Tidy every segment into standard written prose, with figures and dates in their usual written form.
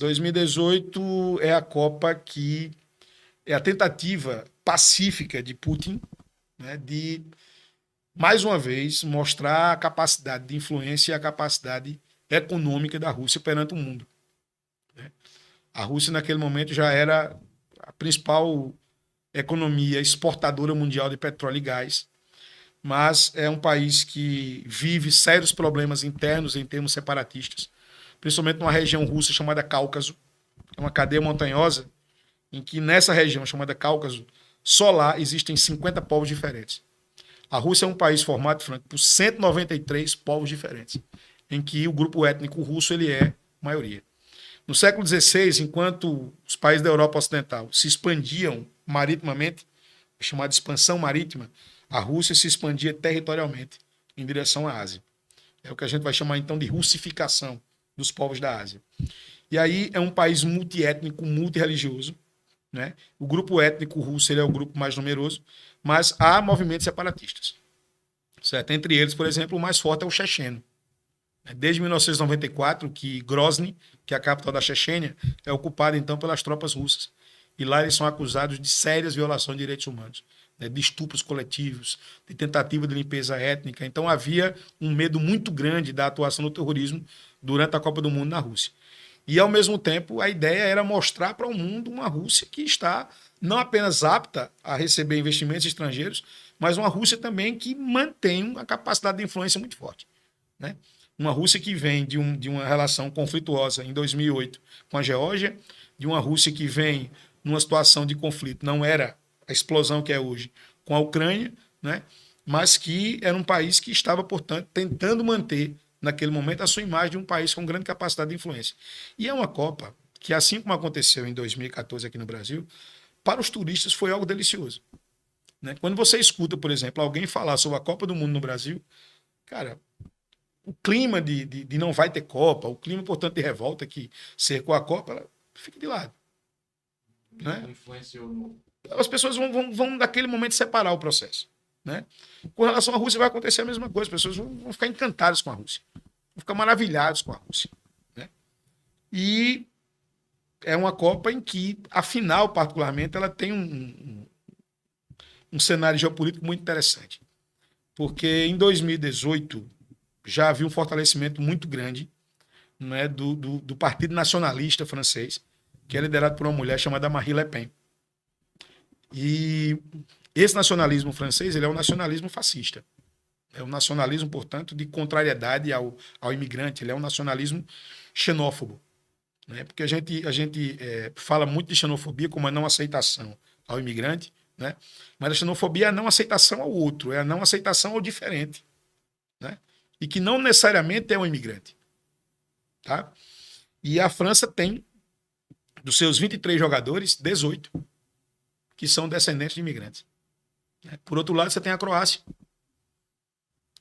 2018 é a Copa que é a tentativa pacífica de Putin, né, de, mais uma vez, mostrar a capacidade de influência e a capacidade econômica da Rússia perante o mundo. Né? A Rússia, naquele momento, já era a principal economia exportadora mundial de petróleo e gás, mas é um país que vive sérios problemas internos em termos separatistas, principalmente numa região russa chamada Cáucaso, é uma cadeia montanhosa em que nessa região chamada Cáucaso, só lá existem 50 povos diferentes. A Rússia é um país formado, Franco, por 193 povos diferentes, em que o grupo étnico russo ele é maioria. No século XVI, enquanto os países da Europa Ocidental se expandiam maritimamente, chamada expansão marítima, a Rússia se expandia territorialmente em direção à Ásia. É o que a gente vai chamar então de russificação dos povos da Ásia. E aí é um país multiétnico, multirreligioso, né? O grupo étnico russo ele é o grupo mais numeroso, mas há movimentos separatistas. Certo? Entre eles, por exemplo, o mais forte é o checheno. Desde 1994, que Grozny, que é a capital da Chechênia, é ocupada então pelas tropas russas. E lá eles são acusados de sérias violações de direitos humanos, né? De estupros coletivos, de tentativa de limpeza étnica. Então havia um medo muito grande da atuação do terrorismo durante a Copa do Mundo na Rússia. E, ao mesmo tempo, a ideia era mostrar para o mundo uma Rússia que está não apenas apta a receber investimentos estrangeiros, mas uma Rússia também que mantém uma capacidade de influência muito forte. Né? Uma Rússia que vem de uma relação conflituosa em 2008 com a Geórgia, de uma Rússia que vem numa situação de conflito, não era a explosão que é hoje, com a Ucrânia, né? Mas que era um país que estava, portanto, tentando manter naquele momento, a sua imagem de um país com grande capacidade de influência. E é uma Copa que, assim como aconteceu em 2014 aqui no Brasil, para os turistas foi algo delicioso. Né? Quando você escuta, por exemplo, alguém falar sobre a Copa do Mundo no Brasil, cara, o clima de não vai ter Copa, o clima, portanto, de revolta que cercou a Copa, ela fica de lado. Né? As pessoas vão naquele momento separar o processo. Né? Com relação à Rússia vai acontecer a mesma coisa, as pessoas vão ficar encantadas com a Rússia, vão ficar maravilhadas com a Rússia. Né? E é uma Copa em que a final, particularmente, ela tem um cenário geopolítico muito interessante, porque em 2018 já havia um fortalecimento muito grande, né, do Partido Nacionalista francês, que é liderado por uma mulher chamada Marine Le Pen. E esse nacionalismo francês ele é um nacionalismo fascista. É um nacionalismo, portanto, de contrariedade ao imigrante. Ele é um nacionalismo xenófobo. Né? Porque a gente fala muito de xenofobia como a não aceitação ao imigrante, né? Mas a xenofobia é a não aceitação ao outro, é a não aceitação ao diferente. Né? E que não necessariamente é um imigrante. Tá? E a França tem, dos seus 23 jogadores, 18 que são descendentes de imigrantes. Por outro lado, você tem a Croácia,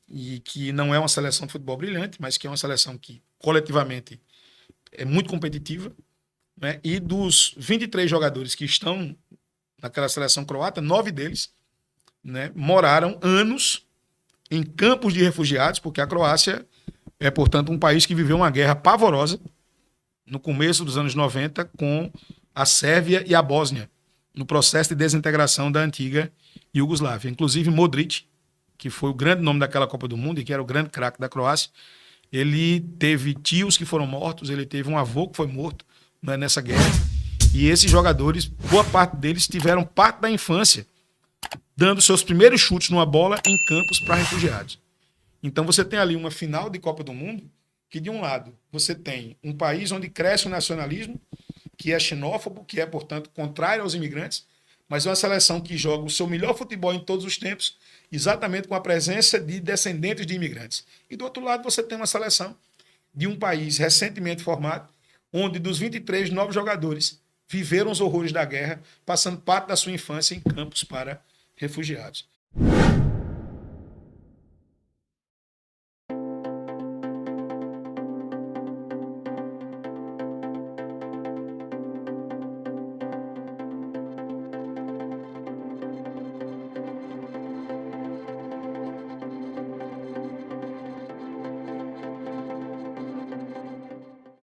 e que não é uma seleção de futebol brilhante, mas que é uma seleção que, coletivamente, é muito competitiva. Né? E dos 23 jogadores que estão naquela seleção croata, 9 deles, né, moraram anos em campos de refugiados, porque a Croácia é, portanto, um país que viveu uma guerra pavorosa no começo dos anos 90 com a Sérvia e a Bósnia, no processo de desintegração da antiga Iugoslávia. Inclusive Modric, que foi o grande nome daquela Copa do Mundo e que era o grande craque da Croácia, ele teve tios que foram mortos, ele teve um avô que foi morto, né, nessa guerra. E esses jogadores, boa parte deles tiveram parte da infância dando seus primeiros chutes numa bola em campos para refugiados. Então você tem ali uma final de Copa do Mundo que, de um lado, você tem um país onde cresce o nacionalismo, que é xenófobo, que é, portanto, contrário aos imigrantes, mas é uma seleção que joga o seu melhor futebol em todos os tempos, exatamente com a presença de descendentes de imigrantes. E do outro lado você tem uma seleção de um país recentemente formado, onde dos 23 novos jogadores viveram os horrores da guerra, passando parte da sua infância em campos para refugiados.